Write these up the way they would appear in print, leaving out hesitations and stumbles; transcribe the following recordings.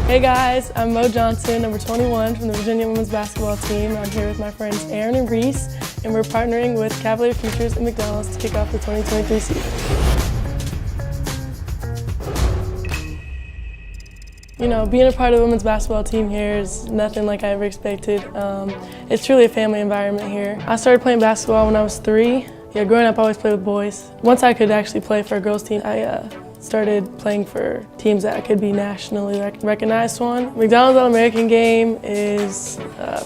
Hey guys, I'm Mo Johnson, number 21 from the Virginia women's basketball team. I'm here with my friends Aaron and Reese, and we're partnering with Cav Futures and McDonald's to kick off the 2023 season. You know, being a part of the women's basketball team here is nothing like I ever expected. It's truly a family environment here. I started playing basketball when I was 3. Yeah, growing up I always played with boys. Once I could actually play for a girls team, I started playing for teams that could be nationally recognized one. McDonald's All-American game is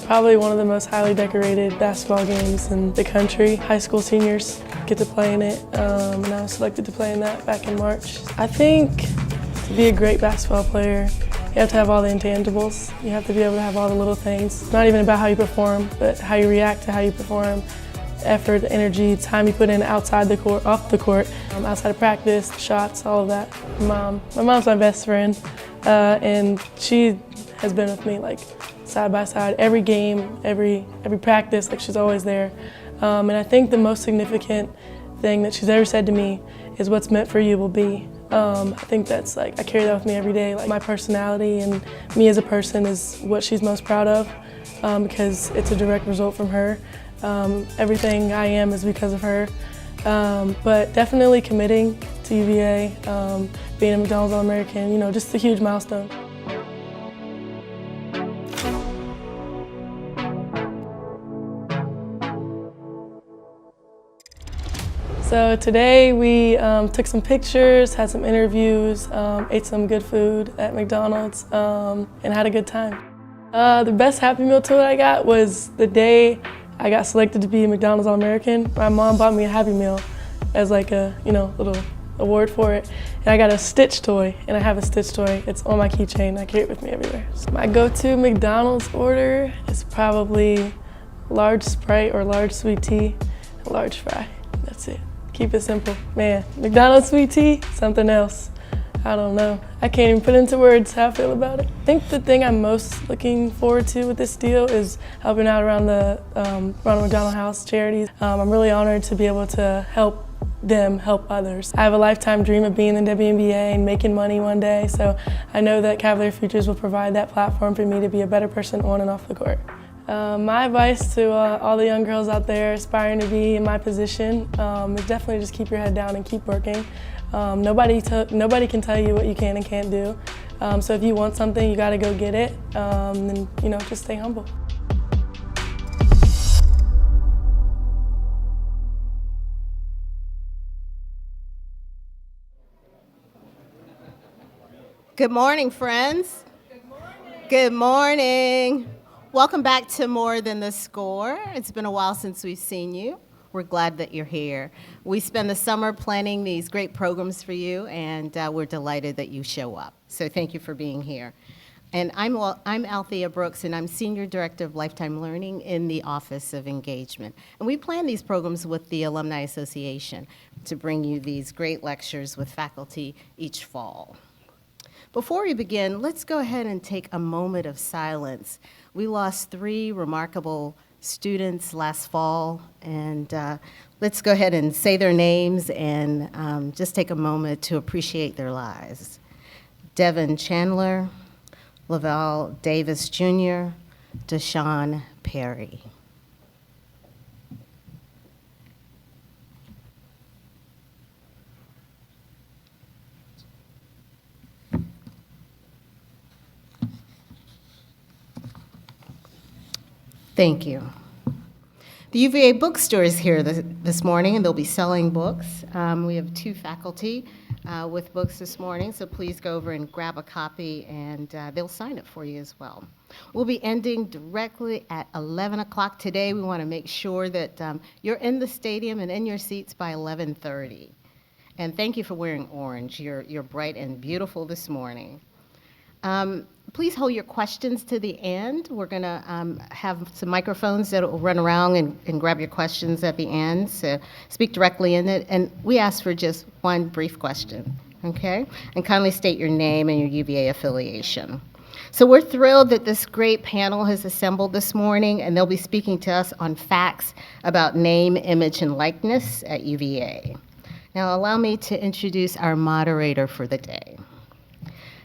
probably one of the most highly decorated basketball games in the country. High school seniors get to play in it, and I was selected to play in that back in March. I think to be a great basketball player, you have to have all the intangibles. You have to be able to have all the little things. It's not even about how you perform, but how you react to how you perform. Effort, energy, time you put in outside the court, off the court, outside of practice, shots, all of that. My mom's my best friend, and she has been with me like side by side, every game, every practice, like she's always there. And I think the most significant thing that she's ever said to me is what's meant for you will be. I think that's like, I carry that with me every day. Like my personality and me as a person is what she's most proud of, because it's a direct result from her. Everything I am is because of her, but definitely committing to UVA, being a McDonald's All-American, you know, just a huge milestone. So today we took some pictures, had some interviews, ate some good food at McDonald's, and had a good time. The best Happy Meal tool I got was the day I got selected to be a McDonald's All-American. My mom bought me a Happy Meal as like a, you know, little award for it. And I got a Stitch toy, and I have a Stitch toy. It's on my keychain. I carry it with me everywhere. So my go-to McDonald's order is probably large Sprite or large sweet tea, a large fry. That's it. Keep it simple. Man, McDonald's sweet tea, something else. I don't know. I can't even put into words how I feel about it. I think the thing I'm most looking forward to with this deal is helping out around the Ronald McDonald House charities. I'm really honored to be able to help them help others. I have a lifetime dream of being in the WNBA and making money one day, so I know that Cav Futures will provide that platform for me to be a better person on and off the court. My advice to all the young girls out there aspiring to be in my position is definitely just keep your head down and keep working. Nobody can tell you what you can and can't do. So if you want something, you got to go get it. And you know, just stay humble. Good morning, friends. Good morning. Good morning. Welcome back to More Than the Score. It's been a while since we've seen you. We're glad that you're here. We spend the summer planning these great programs for you, and we're delighted that you show up. So thank you for being here. And I'm Althea Brooks, and I'm Senior Director of Lifetime Learning in the Office of Engagement. And we plan these programs with the Alumni Association to bring you these great lectures with faculty each fall. Before we begin, let's go ahead and take a moment of silence. We lost 3 remarkable students last fall, and let's go ahead and say their names and just take a moment to appreciate their lives. Devin Chandler, Laval Davis Jr., Deshaun Perry. Thank you. The UVA bookstore is here this morning, and they'll be selling books. We have 2 faculty with books this morning, so please go over and grab a copy, and they'll sign it for you as well. We'll be ending directly at 11 o'clock today. We want to make sure that you're in the stadium and in your seats by 11:30. And thank you for wearing orange. You're bright and beautiful this morning. Please hold your questions to the end. We're going to have some microphones that will run around and grab your questions at the end. So speak directly in it. And we ask for just one brief question, okay? And kindly state your name and your UVA affiliation. So we're thrilled that this great panel has assembled this morning, and they'll be speaking to us on facts about name, image, and likeness at UVA. Now allow me to introduce our moderator for the day.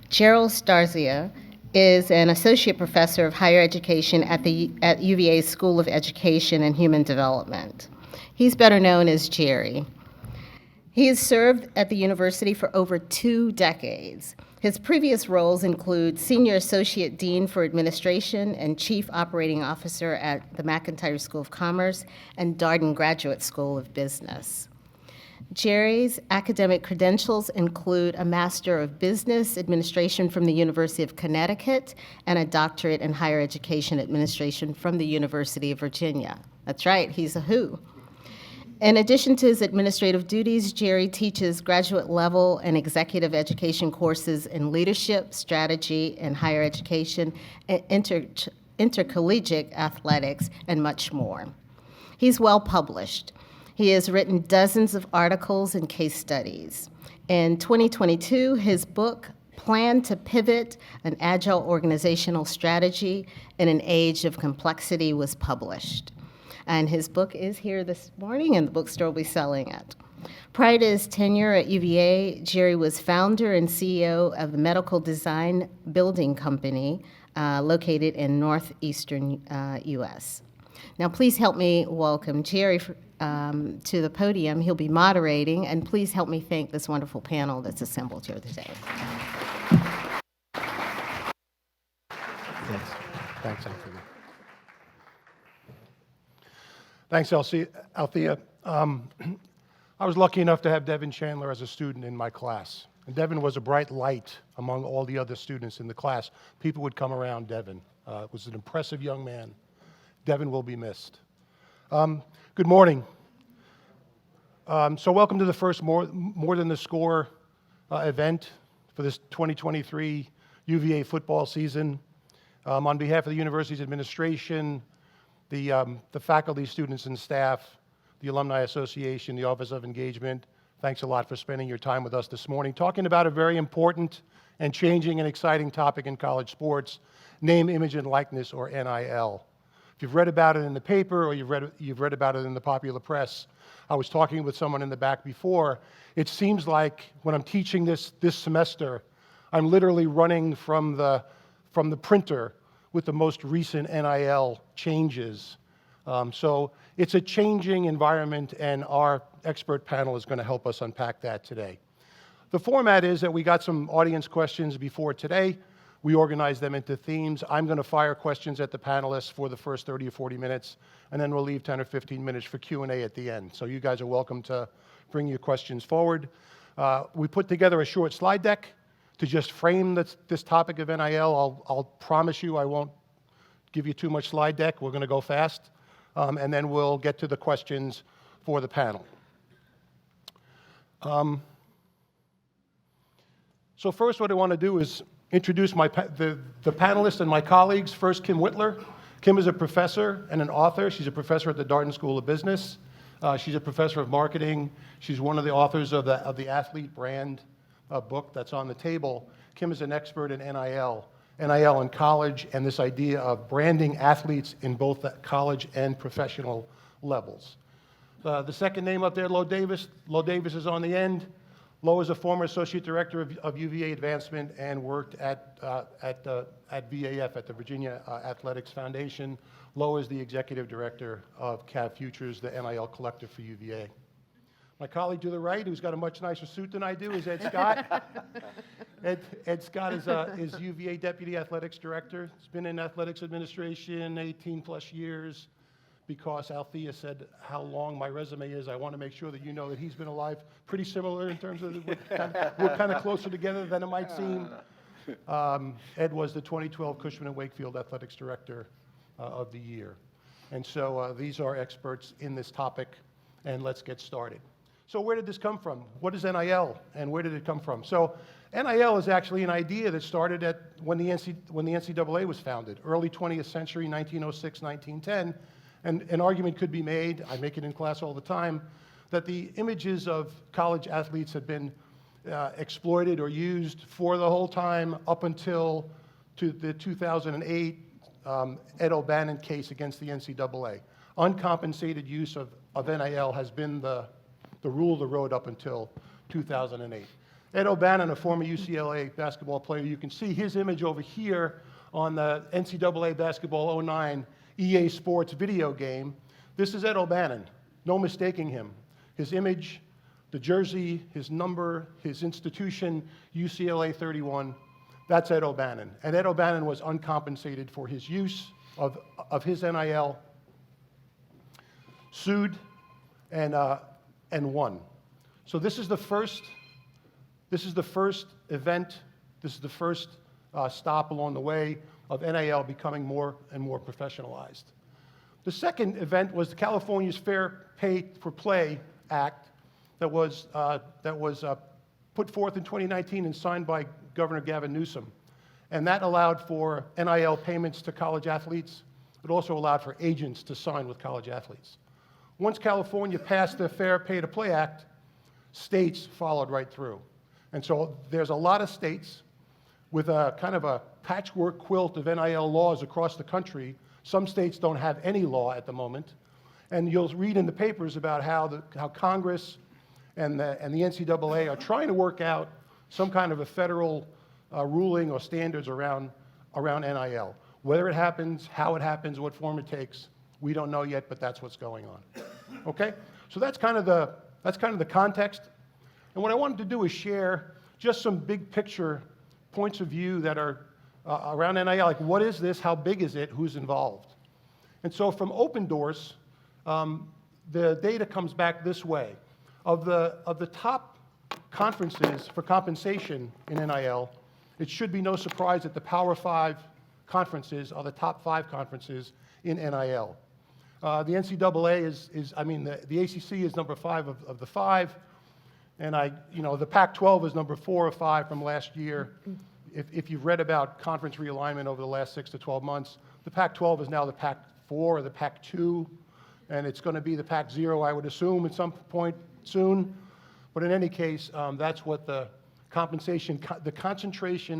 Gerald Starsia is an associate professor of higher education at UVA School of Education and Human Development. He's better known as Jerry. He has served at the university for over 2 decades. His previous roles include Senior Associate Dean for Administration and Chief Operating Officer at the McIntire School of Commerce and Darden Graduate School of Business. Jerry's academic credentials include a Master of Business Administration from the University of Connecticut and a Doctorate in Higher Education Administration from the University of Virginia. That's right, he's a who. In addition to his administrative duties, Jerry teaches graduate level and executive education courses in leadership, strategy, and higher education, intercollegiate athletics, and much more. He's well published. He has written dozens of articles and case studies. In 2022, his book, Plan to Pivot, an Agile Organizational Strategy in an Age of Complexity, was published. And his book is here this morning, and the bookstore will be selling it. Prior to his tenure at UVA, Jerry was founder and CEO of the Medical Design Building Company located in northeastern U.S. Now, please help me welcome Jerry to the podium. He'll be moderating, and please help me thank this wonderful panel that's assembled here today. Thanks, Althea. Thanks, Althea. I was lucky enough to have Devin Chandler as a student in my class. And Devin was a bright light among all the other students in the class. People would come around Devin. Was an impressive young man. Devin will be missed. Good morning. So welcome to the first More Than the Score event for this 2023 UVA football season. On behalf of the university's administration, the faculty, students, and staff, the Alumni Association, the Office of Engagement, thanks a lot for spending your time with us this morning, talking about a very important and changing and exciting topic in college sports, name, image, and likeness, or NIL. If you've read about it in the paper or you've read about it in the popular press, I was talking with someone in the back before, it seems like when I'm teaching this semester, I'm literally running from the printer with the most recent NIL changes. So it's a changing environment, and our expert panel is going to help us unpack that today. The format is that we got some audience questions before today. We organized them into themes. I'm going to fire questions at the panelists for the first 30 or 40 minutes, and then we'll leave 10 or 15 minutes for Q&A at the end. So you guys are welcome to bring your questions forward. We put together a short slide deck to just frame this topic of NIL. I'll promise you I won't give you too much slide deck. We're going to go fast, and then we'll get to the questions for the panel. So first, what I want to do is introduce the panelists and my colleagues. First, Kim Whitler. Kim is a professor and an author. She's a professor at the Darden School of Business. She's a professor of marketing. She's one of the authors of the Athlete Brand book that's on the table. Kim is an expert in NIL in college, and this idea of branding athletes in both the college and professional levels. The second name up there, Lo Davis. Lo Davis is on the end. Lo is a former associate director of UVA Advancement and worked at VAF, at the Virginia Athletics Foundation. Lo is the executive director of Cav Futures, the NIL collector for UVA. My colleague to the right, who's got a much nicer suit than I do, is Ed Scott. Ed Scott is UVA Deputy Athletics Director. He's been in athletics administration 18 plus years. Because Althea said how long my resume is, I want to make sure that you know that he's been alive pretty similar in terms of we're kind of closer together than it might seem. Ed was the 2012 Cushman & Wakefield Athletics Director of the year. And so these are experts in this topic, and let's get started. So where did this come from? What is NIL, and where did it come from? So NIL is actually an idea that started when the NCAA was founded, early 20th century, 1906, 1910. And an argument could be made, I make it in class all the time, that the images of college athletes have been exploited or used for the whole time up until the 2008 Ed O'Bannon case against the NCAA. Uncompensated use of NIL has been the rule of the road up until 2008. Ed O'Bannon, a former UCLA basketball player, you can see his image over here on the NCAA Basketball 09 EA Sports video game. This is Ed O'Bannon, no mistaking him. His image, the jersey, his number, his institution, UCLA 31, that's Ed O'Bannon. And Ed O'Bannon was uncompensated for his use of his NIL, sued, and won. So this is the first event, this is the first stop along the way of NIL becoming more and more professionalized. The second event was the California's Fair Pay for Play Act that was put forth in 2019 and signed by Governor Gavin Newsom. And that allowed for NIL payments to college athletes. It also allowed for agents to sign with college athletes. Once California passed the Fair Pay to Play Act, states followed right through. And so there's a lot of states with a kind of a patchwork quilt of NIL laws across the country. Some states don't have any law at the moment. And you'll read in the papers about how Congress and the NCAA are trying to work out some kind of a federal ruling or standards around NIL. Whether it happens, how it happens, what form it takes, we don't know yet, but that's what's going on. Okay? So that's kind of the context. And what I wanted to do is share just some big picture points of view that are around NIL, like what is this, how big is it, who's involved? And so from Open Doors, the data comes back this way. Of the top conferences for compensation in NIL, it should be no surprise that the Power 5 conferences are the top 5 conferences in NIL. The NCAA the ACC is number 5 of the 5, and the Pac-12 is number 4 of 5 from last year. If you've read about conference realignment over the last 6 to 12 months, the Pac-12 is now the Pac-4 or the Pac-2, and it's going to be the Pac-0, I would assume, at some point soon. But in any case, that's what the concentration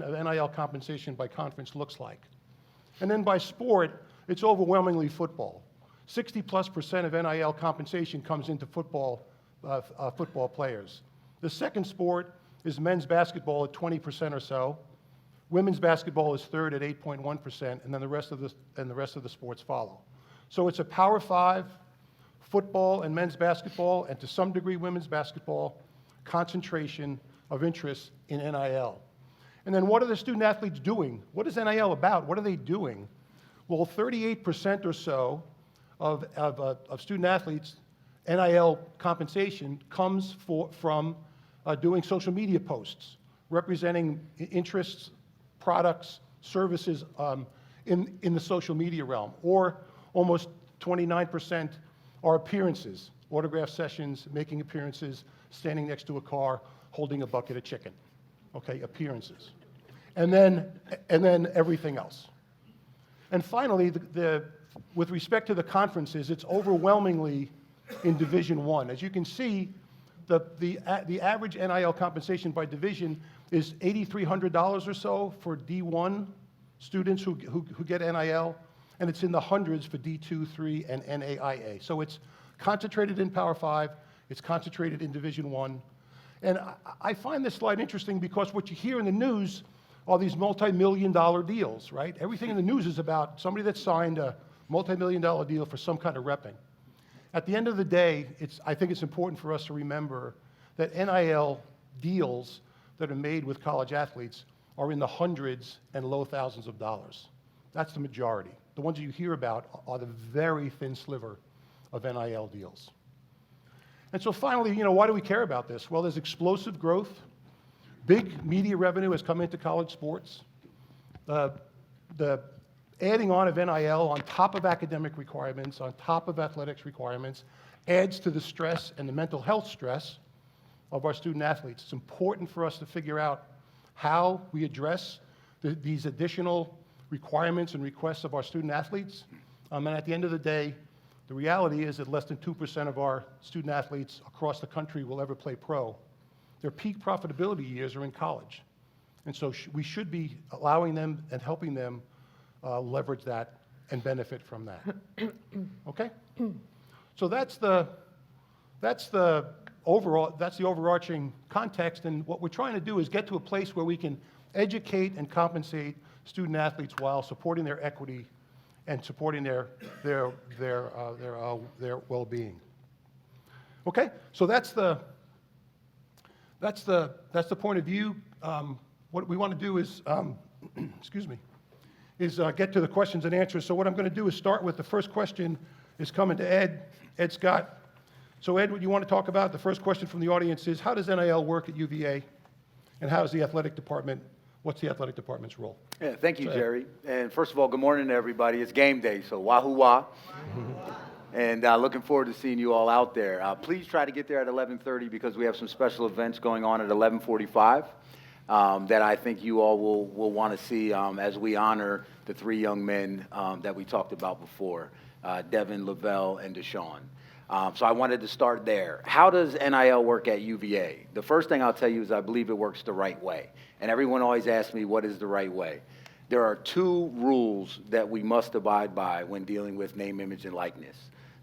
of NIL compensation by conference looks like. And then by sport, it's overwhelmingly football. 60+% of NIL compensation comes into football players. The second sport is men's basketball at 20% or so. Women's basketball is third at 8.1%, and then the rest of the sports follow. So it's a Power 5 football and men's basketball, and to some degree women's basketball, concentration of interest in NIL. And then what are the student athletes doing? What is NIL about? What are they doing? Well, 38% or so of student athletes, NIL compensation comes from doing social media posts, representing interests, products, services in the social media realm, or almost 29% are appearances, autograph sessions, making appearances, standing next to a car, holding a bucket of chicken. Okay, appearances. And then everything else. And finally, with respect to the conferences, it's overwhelmingly in Division I. As you can see, the average NIL compensation by division is $8,300 or so for D1 students who get NIL, and it's in the hundreds for D2, 3, and NAIA. So it's concentrated in Power 5, it's concentrated in Division I. And I find this slide interesting because what you hear in the news are these multi-million-dollar deals, right? Everything in the news is about somebody that signed a multi-million-dollar deal for some kind of repping. At the end of the day, I think it's important for us to remember that NIL deals that are made with college athletes are in the hundreds and low thousands of dollars. That's the majority. The ones you hear about are the very thin sliver of NIL deals. And so finally, why do we care about this? Well, there's explosive growth. Big media revenue has come into college sports. The adding on of NIL on top of academic requirements, on top of athletics requirements, adds to the stress and the mental health stress of our student athletes. It's important for us to figure out how we address these additional requirements and requests of our student athletes. And at the end of the day, the reality is that less than 2% of our student athletes across the country will ever play pro. Their peak profitability years are in college. And so we should be allowing them and helping them leverage that and benefit from that. Okay? So that's the that's the overarching context, and what we're trying to do is get to a place where we can educate and compensate student athletes while supporting their equity and supporting their well-being. Okay, so that's the point of view. What we want to do is, excuse me, is get to the questions and answers. So what I'm going to do is start with the first question is coming to Ed Scott. So Ed, what you want to talk about? The first question from the audience is, how does NIL work at UVA, and how is the athletic department? What's the athletic department's role? Yeah, thank you, Jerry. And first of all, good morning to everybody. It's game day, so wahoo wah. And looking forward to seeing you all out there. Please try to get there at 11:30 because we have some special events going on at 11:45 that I think you all will want to see as we honor the three young men that we talked about before, Devin, Lavelle, and Deshaun. So I wanted to start there. How does NIL work at UVA? The first thing I'll tell you is I believe it works the right way. And everyone always asks me, what is the right way? There are two rules that we must abide by when dealing with name, image, and likeness.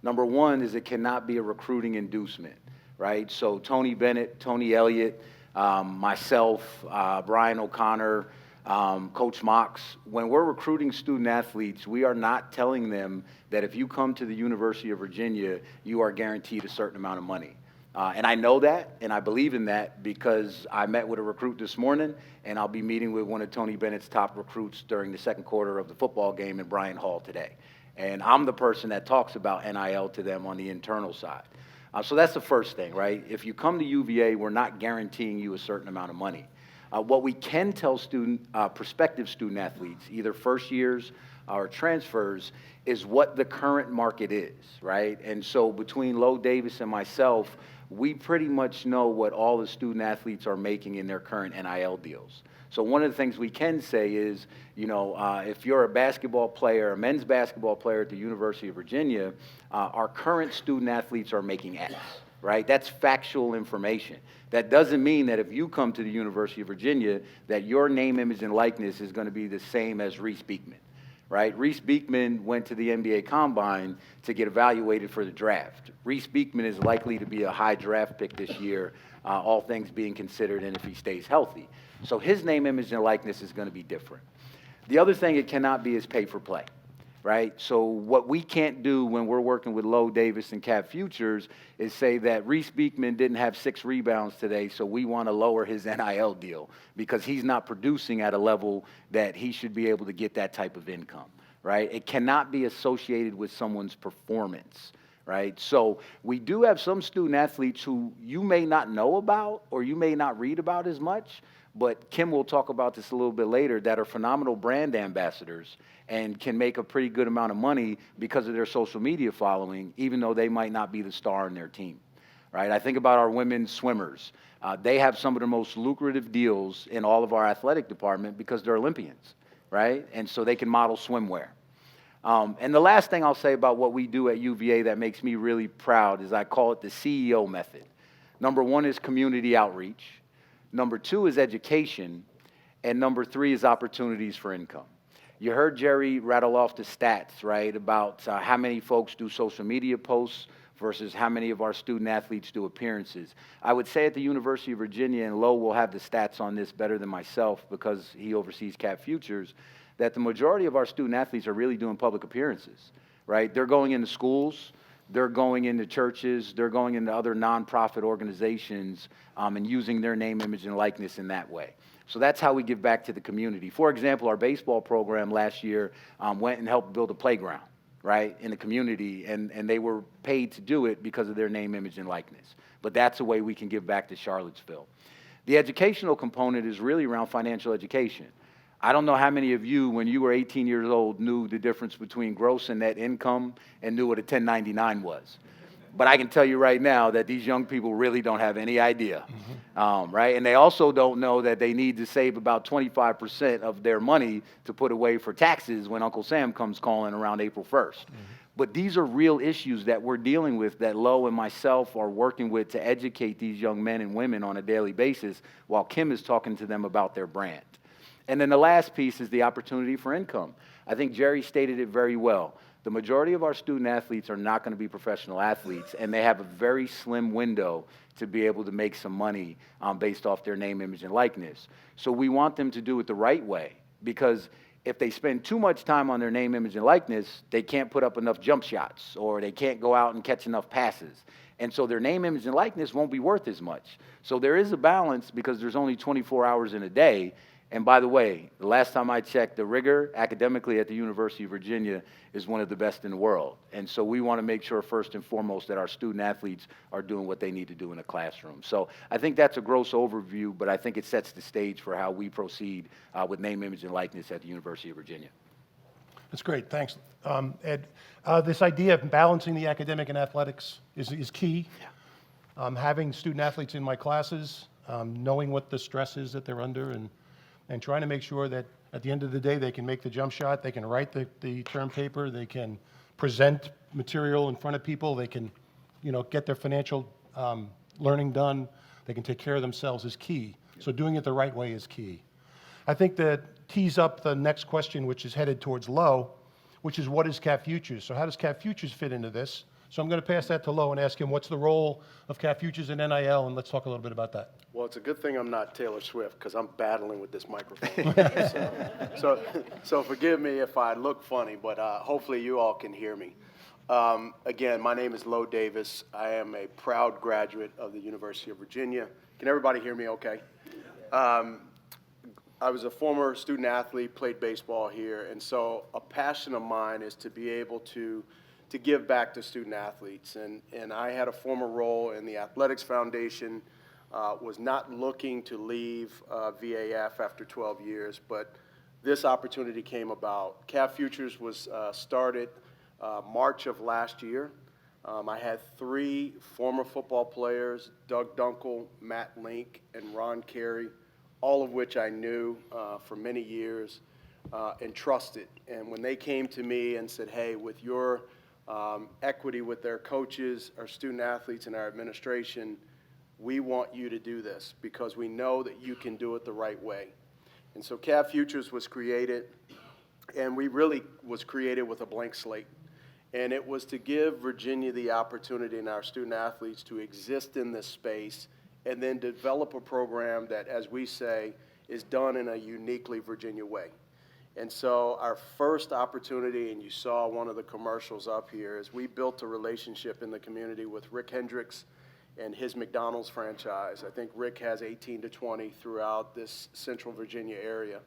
Number one is it cannot be a recruiting inducement, right? So Tony Bennett, Tony Elliott, myself, Brian O'Connor, Coach Mox, when we're recruiting student athletes, we are not telling them that if you come to the University of Virginia, you are guaranteed a certain amount of money. And I know that, and I believe in that because I met with a recruit this morning, and I'll be meeting with one of Tony Bennett's top recruits during the second quarter of the football game in Bryan Hall today. And I'm the person that talks about NIL to them on the internal side. So that's the first thing, right? If you come to UVA, we're not guaranteeing you a certain amount of money. What we can tell prospective student athletes, either first years or transfers, is what the current market is, right? And so between Lo Davis and myself, we pretty much know what all the student athletes are making in their current NIL deals. So one of the things we can say is, if you're a basketball player, a men's basketball player at the University of Virginia, our current student athletes are making X, right? That's factual information. That doesn't mean that if you come to the University of Virginia that your name, image, and likeness is going to be the same as Reese Beekman, right? Reese Beekman went to the NBA Combine to get evaluated for the draft. Reese Beekman is likely to be a high draft pick this year, all things being considered, and if he stays healthy. So his name, image, and likeness is going to be different. The other thing it cannot be is pay for play, right? So what we can't do when we're working with Lo Davis and Cav Futures is say that Reese Beekman didn't have 6 rebounds today, so we want to lower his NIL deal because he's not producing at a level that he should be able to get that type of income, right? It cannot be associated with someone's performance, right? So we do have some student athletes who you may not know about or you may not read about as much, but Kim will talk about this a little bit later, that are phenomenal brand ambassadors and can make a pretty good amount of money because of their social media following, even though they might not be the star in their team, right? I think about our women's swimmers. They have some of the most lucrative deals in all of our athletic department because they're Olympians, right? And so they can model swimwear. And the last thing I'll say about what we do at UVA that makes me really proud is I call it the CEO method. Number one is community outreach. Number two is education. And number three is opportunities for income. You heard Jerry rattle off the stats, right, about how many folks do social media posts versus how many of our student athletes do appearances. I would say at the University of Virginia, and Lo will have the stats on this better than myself because he oversees Cav Futures, that the majority of our student athletes are really doing public appearances, right? They're going into schools, they're going into churches, they're going into other nonprofit organizations and using their name, image, and likeness in that way. So that's how we give back to the community. For example, our baseball program last year went and helped build a playground, right, in the community, and they were paid to do it because of their name, image, and likeness. But that's a way we can give back to Charlottesville. The educational component is really around financial education. I don't know how many of you, when you were 18 years old, knew the difference between gross and net income and knew what a 1099 was. But I can tell you right now that these young people really don't have any idea, right? And they also don't know that they need to save about 25% of their money to put away for taxes when Uncle Sam comes calling around April 1st. But these are real issues that we're dealing with that Lo and myself are working with to educate these young men and women on a daily basis while Kim is talking to them about their brand. And then the last piece is the opportunity for income. I think Jerry stated it very well. The majority of our student athletes are not going to be professional athletes, and they have a very slim window to be able to make some money based off their name, image, and likeness. So we want them to do it the right way, because if they spend too much time on their name, image, and likeness, they can't put up enough jump shots, or they can't go out and catch enough passes. And so their name, image, and likeness won't be worth as much. So there is a balance, because there's only 24 hours in a day. And by the way, the last time I checked, the rigor academically at the University of Virginia is one of the best in the world. And so we want to make sure, first and foremost, that our student athletes are doing what they need to do in a classroom. So I think that's a gross overview, but I think it sets the stage for how we proceed with name, image, and likeness at the University of Virginia. That's great, thanks. Ed, this idea of balancing the academic and athletics is key. Yeah. Having student athletes in my classes, knowing what the stress is that they're under, and trying to make sure that at the end of the day they can make the jump shot, they can write the term paper, they can present material in front of people, they can get their financial learning done, they can take care of themselves is key. So doing it the right way is key. I think that tees up the next question, which is headed towards Lo, which is what is Cav Futures? So how does Cav Futures fit into this? So I'm going to pass that to Lo and ask him what's the role of Cav Futures in NIL, and let's talk a little bit about that. Well, it's a good thing I'm not Taylor Swift, because I'm battling with this microphone. So forgive me if I look funny, but hopefully you all can hear me. Again, my name is Lo Davis. I am a proud graduate of the University of Virginia. Can everybody hear me okay? I was a former student athlete, played baseball here, and so a passion of mine is to be able to give back to student athletes. And I had a former role in the Athletics Foundation, was not looking to leave VAF after 12 years, but this opportunity came about. Cav Futures was started March of last year. I had 3 former football players, Doug Dunkel, Matt Link, and Ron Carey, all of which I knew for many years and trusted. And when they came to me and said, hey, with your equity with their coaches, our student athletes, and our administration, we want you to do this because we know that you can do it the right way. And so Cav Futures was created, and we really was created with a blank slate. And it was to give Virginia the opportunity and our student athletes to exist in this space and then develop a program that, as we say, is done in a uniquely Virginia way. And so our first opportunity, and you saw one of the commercials up here, is we built a relationship in the community with Rick Hendricks and his McDonald's franchise. I think Rick has 18 to 20 throughout this central Virginia area.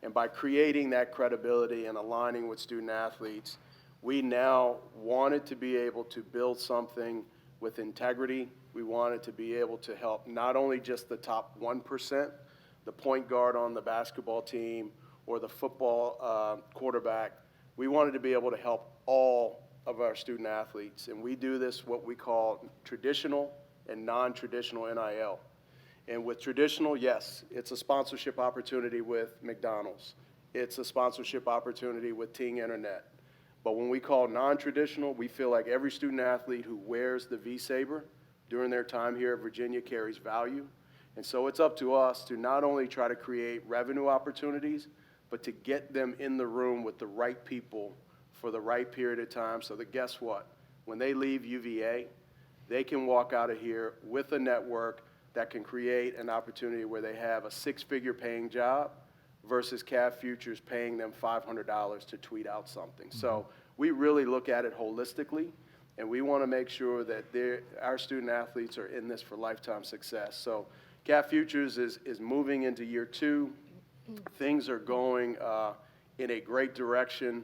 And by creating that credibility and aligning with student athletes, we now wanted to be able to build something with integrity. We wanted to be able to help not only just the top 1%, the point guard on the basketball team, or the football quarterback. We wanted to be able to help all of our student athletes. And we do this what we call traditional and non-traditional NIL. And with traditional, yes, it's a sponsorship opportunity with McDonald's. It's a sponsorship opportunity with Ting Internet. But when we call non-traditional, we feel like every student athlete who wears the V-Saber during their time here at Virginia carries value. And so it's up to us to not only try to create revenue opportunities, but to get them in the room with the right people for the right period of time so that, guess what, when they leave UVA, they can walk out of here with a network that can create an opportunity where they have a 6-figure paying job versus Cav Futures paying them $500 to tweet out something. So we really look at it holistically, and we want to make sure that our student athletes are in this for lifetime success. So Cav Futures is moving into year 2. Things are going in a great direction.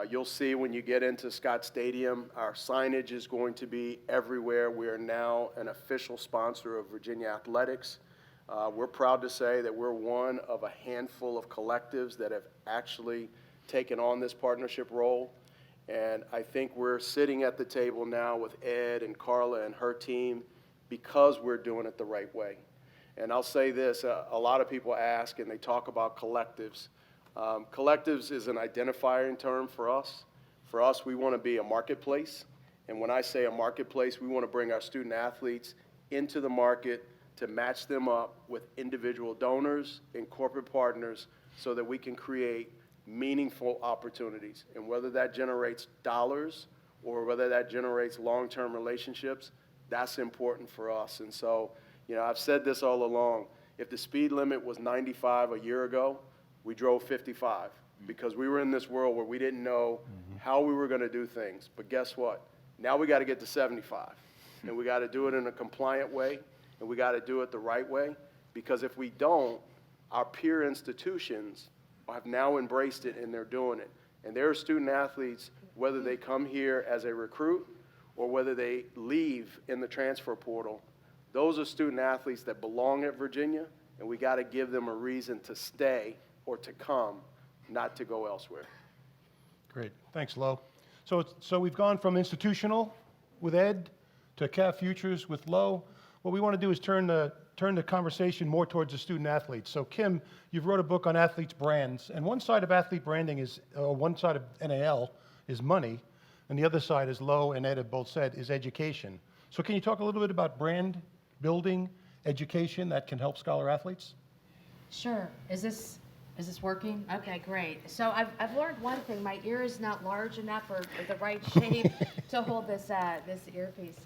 You'll see when you get into Scott Stadium, our signage is going to be everywhere. We are now an official sponsor of Virginia Athletics. We're proud to say that we're one of a handful of collectives that have actually taken on this partnership role. And I think we're sitting at the table now with Ed and Carla and her team because we're doing it the right way. And I'll say this, a lot of people ask and they talk about collectives. Collectives is an identifying term for us. For us, we want to be a marketplace. And when I say a marketplace, we want to bring our student athletes into the market to match them up with individual donors and corporate partners so that we can create meaningful opportunities. And whether that generates dollars or whether that generates long-term relationships, that's important for us. And so, I've said this all along. If the speed limit was 95 a year ago, we drove 55 because we were in this world where we didn't know how we were going to do things. But guess what? Now we got to get to 75. And we got to do it in a compliant way, and we got to do it the right way, because if we don't, our peer institutions have now embraced it and they're doing it. And there are student athletes, whether they come here as a recruit or whether they leave in the transfer portal, those are student athletes that belong at Virginia, and we got to give them a reason to stay or to come, not to go elsewhere. Great. Thanks, Lo. So we've gone from institutional with Ed to Cav Futures with Lo. What we want to do is turn the conversation more towards the student athletes. So Kim, you've wrote a book on athletes' brands, and one side of athlete branding is, one side of NIL is money, and the other side, as Lo and Ed have both said, is education. So can you talk a little bit about brand building, education that can help scholar athletes? Sure. Is this working? Okay, great. So I've learned one thing. My ear is not large enough or the right shape to hold this earpiece.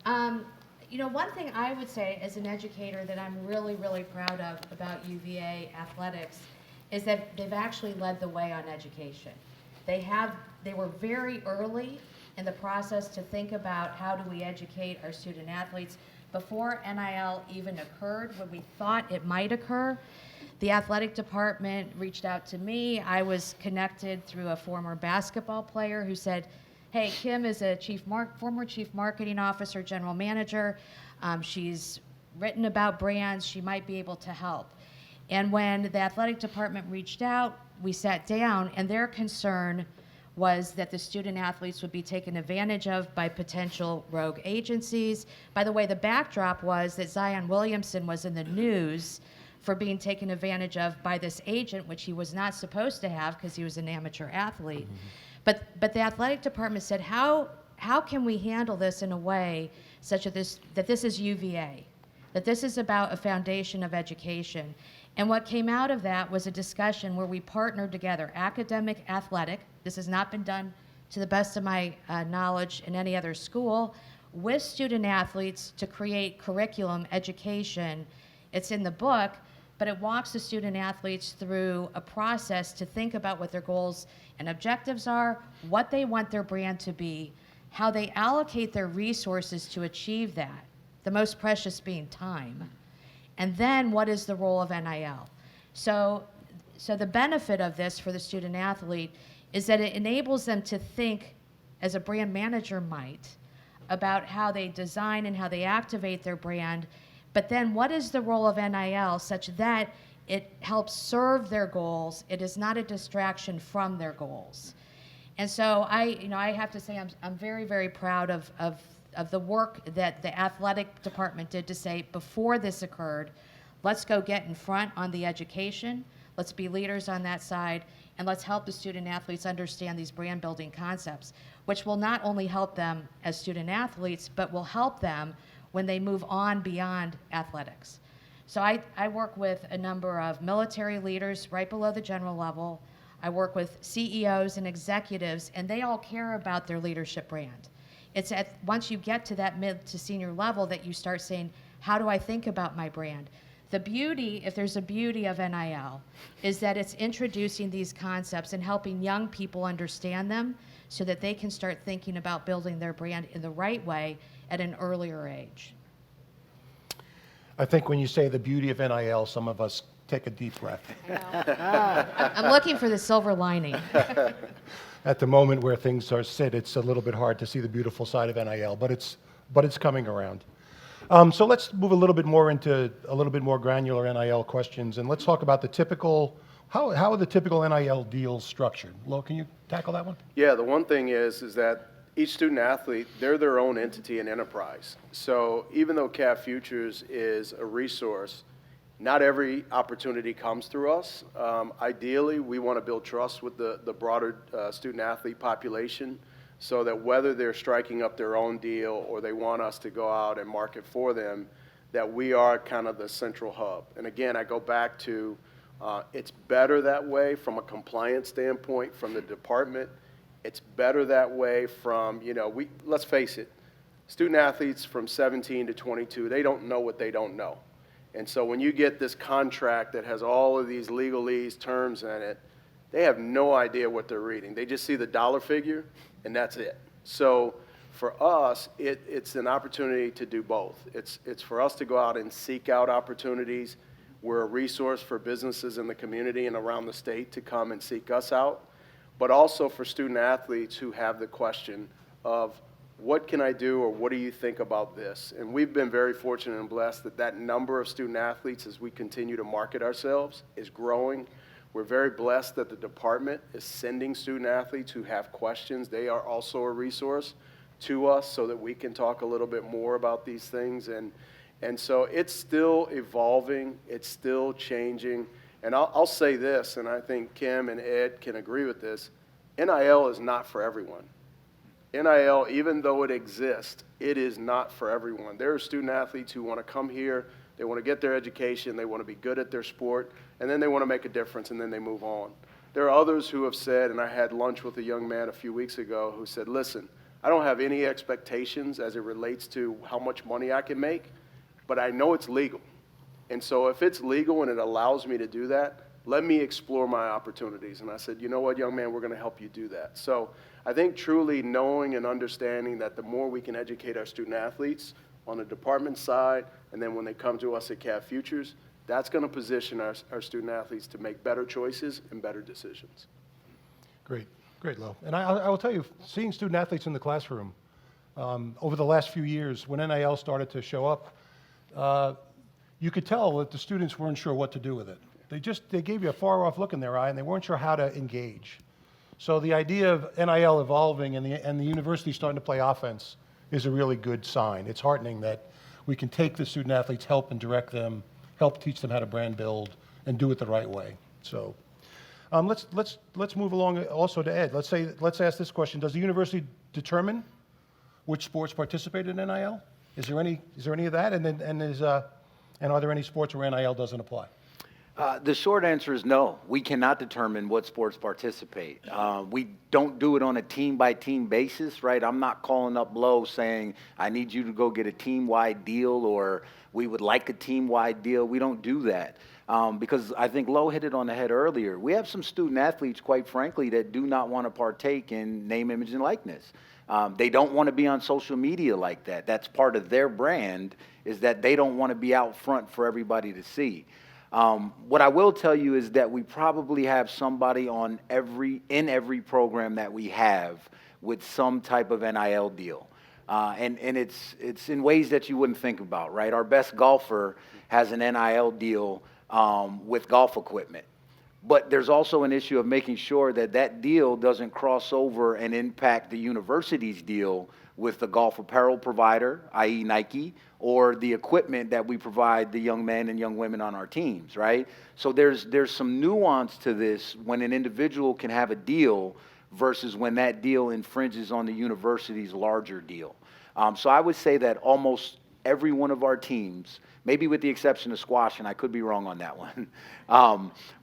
One thing I would say as an educator that I'm really, really proud of about UVA athletics is that they've actually led the way on education. They were very early in the process to think about how do we educate our student athletes before NIL even occurred, when we thought it might occur. The athletic department reached out to me. I was connected through a former basketball player who said, hey, Kim is a former chief marketing officer, general manager. She's written about brands. She might be able to help. And when the athletic department reached out, we sat down, and their concern was that the student athletes would be taken advantage of by potential rogue agencies. By the way, the backdrop was that Zion Williamson was in the news for being taken advantage of by this agent, which he was not supposed to have because he was an amateur athlete. Mm-hmm. But the athletic department said, how can we handle this in a way such that this is UVA, that this is about a foundation of education. And what came out of that was a discussion where we partnered together, academic, athletic. This has not been done, to the best of my knowledge, in any other school, with student athletes to create curriculum education. It's in the book, but it walks the student athletes through a process to think about what their goals and objectives are, what they want their brand to be, how they allocate their resources to achieve that, the most precious being time, and then what is the role of NIL. So the benefit of this for the student athlete is that it enables them to think, as a brand manager might, about how they design and how they activate their brand, but then what is the role of NIL such that it helps serve their goals, it is not a distraction from their goals. And so I have to say I'm very, very proud of the work that the athletic department did to say, before this occurred, let's go get in front on the education, let's be leaders on that side, and let's help the student athletes understand these brand building concepts, which will not only help them as student athletes, but will help them when they move on beyond athletics. So I work with a number of military leaders right below the general level. I work with CEOs and executives, and they all care about their leadership brand. It's once you get to that mid to senior level that you start saying, how do I think about my brand? The beauty, if there's a beauty of NIL, is that it's introducing these concepts and helping young people understand them so that they can start thinking about building their brand in the right way at an earlier age. I think when you say the beauty of NIL, some of us take a deep breath. I'm looking for the silver lining. At the moment where things are sit, it's a little bit hard to see the beautiful side of NIL, but it's coming around. So let's move a little bit more into a little bit more granular NIL questions, and let's talk about the typical, how are the typical NIL deals structured? Lo, can you tackle that one? Yeah, the one thing is that each student athlete, they're their own entity and enterprise. So even though Cav Futures is a resource, not every opportunity comes through us. Ideally, we want to build trust with the broader student athlete population, so that whether they're striking up their own deal or they want us to go out and market for them, that we are kind of the central hub. And again, I go back to It's better that way from a compliance standpoint from the department. It's better that way from, let's face it, student athletes from 17 to 22, they don't know what they don't know. And so when you get this contract that has all of these legalese terms in it, they have no idea what they're reading. They just see the dollar figure, and that's it. So for us, it's an opportunity to do both. It's for us to go out and seek out opportunities. We're a resource for businesses in the community and around the state to come and seek us out, but also for student athletes who have the question of, what can I do, or what do you think about this? And we've been very fortunate and blessed that number of student athletes, as we continue to market ourselves, is growing. We're very blessed that the department is sending student athletes who have questions. They are also a resource to us so that we can talk a little bit more about these things. And so it's still evolving, it's still changing. And I'll say this, and I think Kim and Ed can agree with this, NIL is not for everyone. NIL, even though it exists, it is not for everyone. There are student athletes who want to come here, they want to get their education, they want to be good at their sport, and then they want to make a difference, and then they move on. There are others who have said, and I had lunch with a young man a few weeks ago who said, listen, I don't have any expectations as it relates to how much money I can make, but I know it's legal. And so if it's legal and it allows me to do that, let me explore my opportunities. And I said, you know what, young man, we're going to help you do that. So I think truly knowing and understanding that the more we can educate our student athletes on the department side, and then when they come to us at Cav Futures, that's going to position our student athletes to make better choices and better decisions. Great, Lo. And I will tell you, seeing student athletes in the classroom over the last few years, when NIL started to show up, you could tell that the students weren't sure what to do with it. They gave you a far off look in their eye, and they weren't sure how to engage. So the idea of NIL evolving and the university starting to play offense is a really good sign. It's heartening that we can take the student athletes, help and direct them, help teach them how to brand build, and do it the right way. So let's move along also to Ed. Let's ask this question: does the university determine which sports participate in NIL? Is there any of that? And are there any sports where NIL doesn't apply? The short answer is no. We cannot determine what sports participate. We don't do it on a team-by-team basis, right? I'm not calling up Lowe saying, I need you to go get a team-wide deal, or we would like a team-wide deal. We don't do that. Because I think Lowe hit it on the head earlier. We have some student athletes, quite frankly, that do not want to partake in name, image, and likeness. They don't want to be on social media like that. That's part of their brand, is that they don't want to be out front for everybody to see. What I will tell you is that we probably have somebody in every program that we have with some type of NIL deal. And it's in ways that you wouldn't think about, right? Our best golfer has an NIL deal with golf equipment. But there's also an issue of making sure that that deal doesn't cross over and impact the university's deal with the golf apparel provider, i.e. Nike, or the equipment that we provide the young men and young women on our teams, right? So there's some nuance to this when an individual can have a deal versus when that deal infringes on the university's larger deal. So I would say that almost every one of our teams, maybe with the exception of squash, and I could be wrong on that one,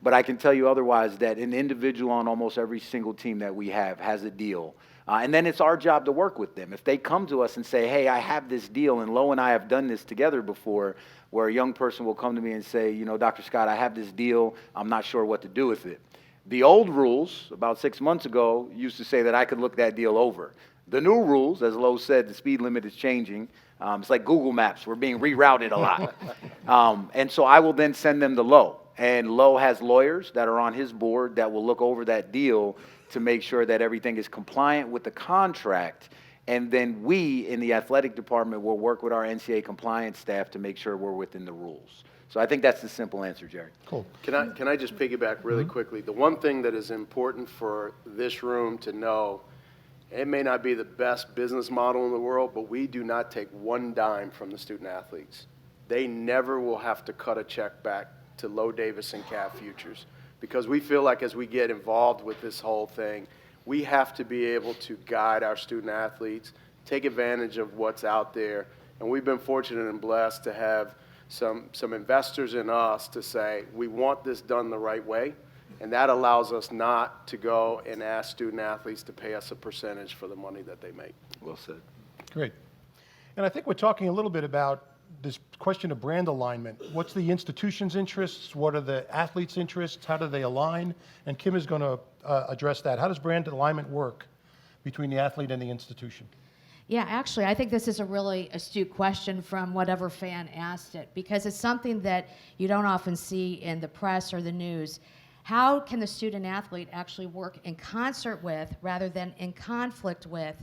but I can tell you otherwise that an individual on almost every single team that we have has a deal. And then it's our job to work with them. If they come to us and say, hey, I have this deal, and Lo and I have done this together before, where a young person will come to me and say, you know, Dr. Scott, I have this deal. I'm not sure what to do with it. The old rules, about 6 months ago, used to say that I could look that deal over. The new rules, as Lo said, the speed limit is changing. It's like Google Maps. We're being rerouted a lot. And so I will then send them to Lo. And Lo has lawyers that are on his board that will look over that deal to make sure that everything is compliant with the contract. And then we, in the athletic department, will work with our NCAA compliance staff to make sure we're within the rules. So I think that's the simple answer, Jerry. Cool. Can I just piggyback really quickly? The one thing that is important for this room to know, it may not be the best business model in the world, but we do not take one dime from the student athletes. They never will have to cut a check back to Lowe Davis and Cav Futures, because we feel like as we get involved with this whole thing, we have to be able to guide our student athletes, take advantage of what's out there. And we've been fortunate and blessed to have some investors in us to say, we want this done the right way. And that allows us not to go and ask student athletes to pay us a percentage for the money that they make. Well said. Great. And I think we're talking a little bit about this question of brand alignment. What's the institution's interests? What are the athletes' interests? How do they align? And Kim is going to address that. How does brand alignment work between the athlete and the institution? Yeah, actually, I think this is a really astute question from whatever fan asked it, because it's something that you don't often see in the press or the news. How can the student athlete actually work in concert with, rather than in conflict with,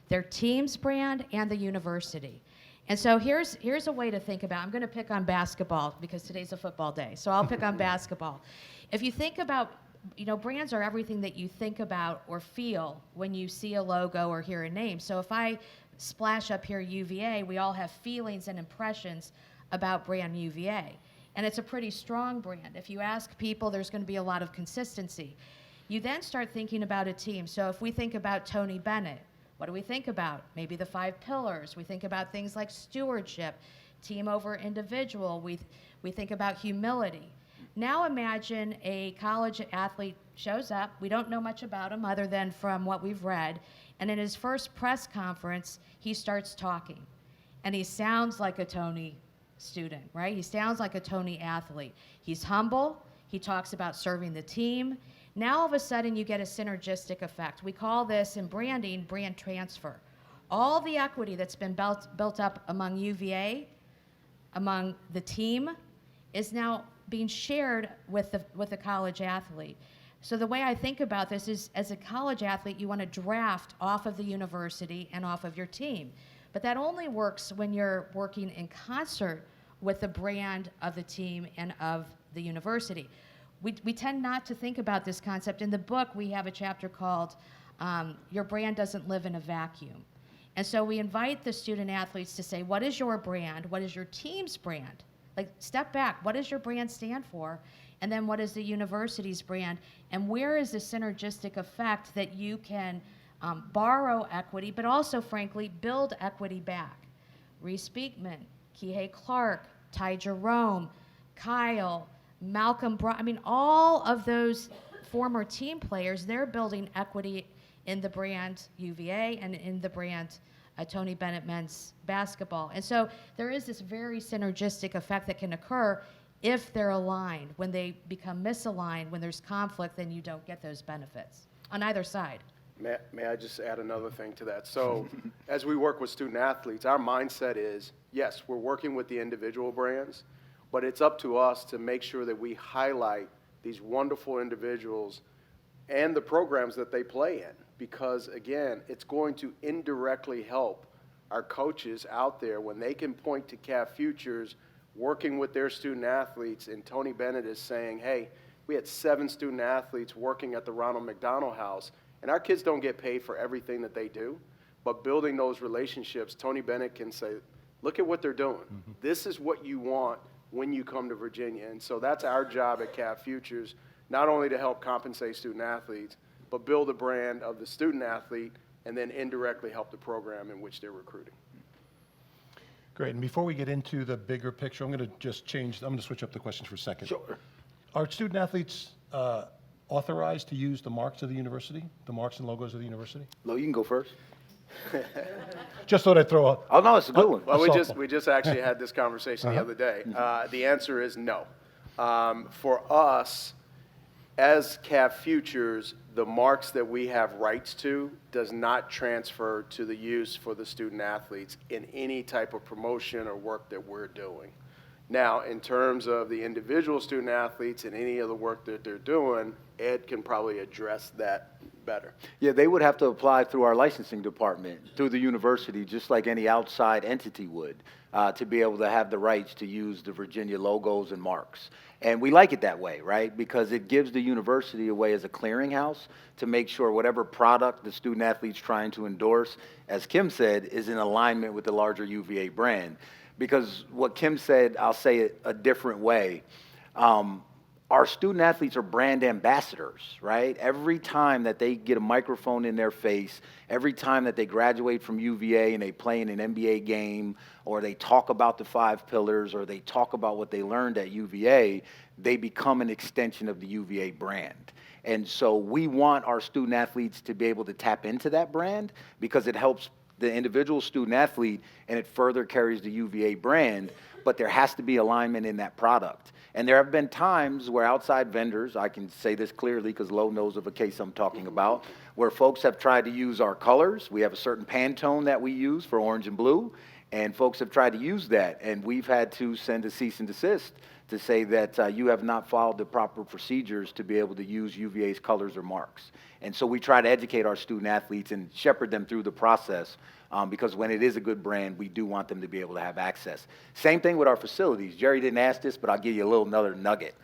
their team's brand and the university? And so here's a way to think about it. I'm going to pick on basketball because today's a football day, so I'll pick on basketball. If you think about, brands are everything that you think about or feel when you see a logo or hear a name. So if I splash up here UVA, we all have feelings and impressions about brand UVA. And it's a pretty strong brand. If you ask people, there's going to be a lot of consistency. You then start thinking about a team. So if we think about Tony Bennett, what do we think about? Maybe the 5 pillars. We think about things like stewardship, team over individual. We think about humility. Now imagine a college athlete shows up. We don't know much about him other than from what we've read. And in his first press conference, he starts talking. And he sounds like a Tony student, right? He sounds like a Tony athlete. He's humble. He talks about serving the team. Now all of a sudden you get a synergistic effect. We call this in branding brand transfer. All the equity that's been built up among UVA, among the team, is now being shared with the college athlete. So the way I think about this is, as a college athlete, you want to draft off of the university and off of your team. But that only works when you're working in concert with the brand of the team and of the university. We tend not to think about this concept. In the book, we have a chapter called Your Brand Doesn't Live in a Vacuum. And so we invite the student athletes to say, what is your brand? What is your team's brand? Like, step back. What does your brand stand for? And then what is the university's brand? And where is the synergistic effect that you can borrow equity, but also, frankly, build equity back? Reese Beekman, Kihei Clark, Ty Jerome, Kyle, Malcolm all of those former team players, they're building equity in the brand UVA and in the brand Tony Bennett men's basketball. And so there is this very synergistic effect that can occur if they're aligned. When they become misaligned, when there's conflict, then you don't get those benefits on either side. May I just add another thing to that? So as we work with student athletes, our mindset is, yes, we're working with the individual brands, but it's up to us to make sure that we highlight these wonderful individuals and the programs that they play in. Because, again, it's going to indirectly help our coaches out there when they can point to Cav Futures working with their student athletes, and Tony Bennett is saying, hey, we had 7 student athletes working at the Ronald McDonald House, and our kids don't get paid for everything that they do, but building those relationships, Tony Bennett can say, look at what they're doing. Mm-hmm. This is what you want when you come to Virginia. And so that's our job at Cav Futures, not only to help compensate student athletes, but build a brand of the student athlete and then indirectly help the program in which they're recruiting. Great. And before we get into the bigger picture, I'm going to switch up the questions for a second. Sure. Are student athletes authorized to use the marks of the university, the marks and logos of the university? Lo, you can go first. Just thought I'd throw out. Oh, no, it's a good one. Well, we just actually had this conversation the other day. The answer is no. For us, as Cav Futures, the marks that we have rights to does not transfer to the use for the student athletes in any type of promotion or work that we're doing. Now, in terms of the individual student athletes and any of the work that they're doing, Ed can probably address that better. Yeah, they would have to apply through our licensing department, through the university, just like any outside entity would, to be able to have the rights to use the Virginia logos and marks. And we like it that way, right? Because it gives the university a way as a clearinghouse to make sure whatever product the student athlete's trying to endorse, as Kim said, is in alignment with the larger UVA brand. Because what Kim said, I'll say it a different way. our student athletes are brand ambassadors, right? Every time that they get a microphone in their face, every time that they graduate from UVA and they play in an NBA game, or they talk about the 5 pillars, or they talk about what they learned at UVA, they become an extension of the UVA brand. And so we want our student athletes to be able to tap into that brand because it helps the individual student athlete and it further carries the UVA brand, but there has to be alignment in that product. And there have been times where outside vendors, I can say this clearly because Lo knows of a case I'm talking about, where folks have tried to use our colors. We have a certain Pantone that we use for orange and blue, and folks have tried to use that, and we've had to send a cease and desist to say that you have not followed the proper procedures to be able to use UVA's colors or marks. And so we try to educate our student athletes and shepherd them through the process because when it is a good brand, we do want them to be able to have access. Same thing with our facilities. Jerry didn't ask this, but I'll give you another nugget.